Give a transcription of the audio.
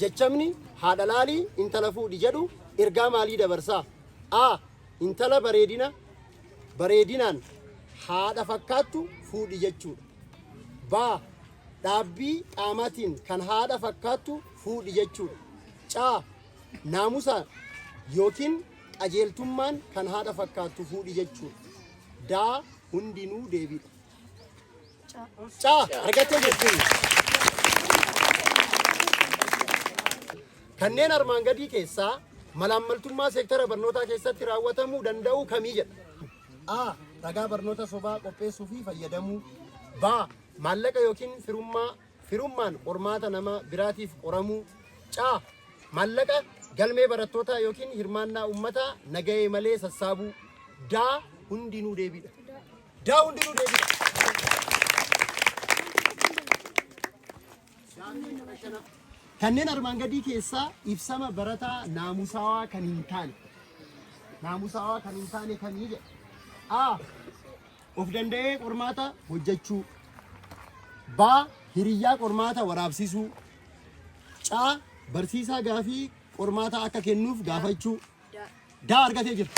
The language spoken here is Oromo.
jechamni haadha laalii intala fuudhi jedhu ergaa maalii dabarsaa? A. Intala bareedinaan haadha fakkaattu fuudhi jechuudha. B. Dhaabbii qaamaatiin kan haadha fakkaattu fuudhi jechuudha. C. Naamusa yookiin qajeeltummaan kan haadha fakkaattu fuudhi jechuudha. D. Hundinuu deebiidha. C. Argattee jechuudha. Kanneen armaan gadii keessaa malaammaltummaa seektara barnootaa keessatti raawwatamuu danda'u kamii jedha? A. Ragaa barnoota sobaa qopheessuu fi fayyadamuu. B. Maallaqa yookiin firummaan qormaata nama biraatiif qoramuu. C. Maallaqa galmee barattootaa yookiin hirmaannaa uummataa nagahee malee sassaabuu. D. Hundinuu deebiidha. D. Hundinuu deebiidha. Kanneen armaan gadii keessaa ibsama barataa naamusaawaa kan hin taane kamii jedha? A. Of danda'ee qormaata hojjechuu. B. Hiriyyaa qormaata waraabsisuu. C. Barsiisaa gaafii qormaata akka kennuuf gaafachuu. D. Argatee jira.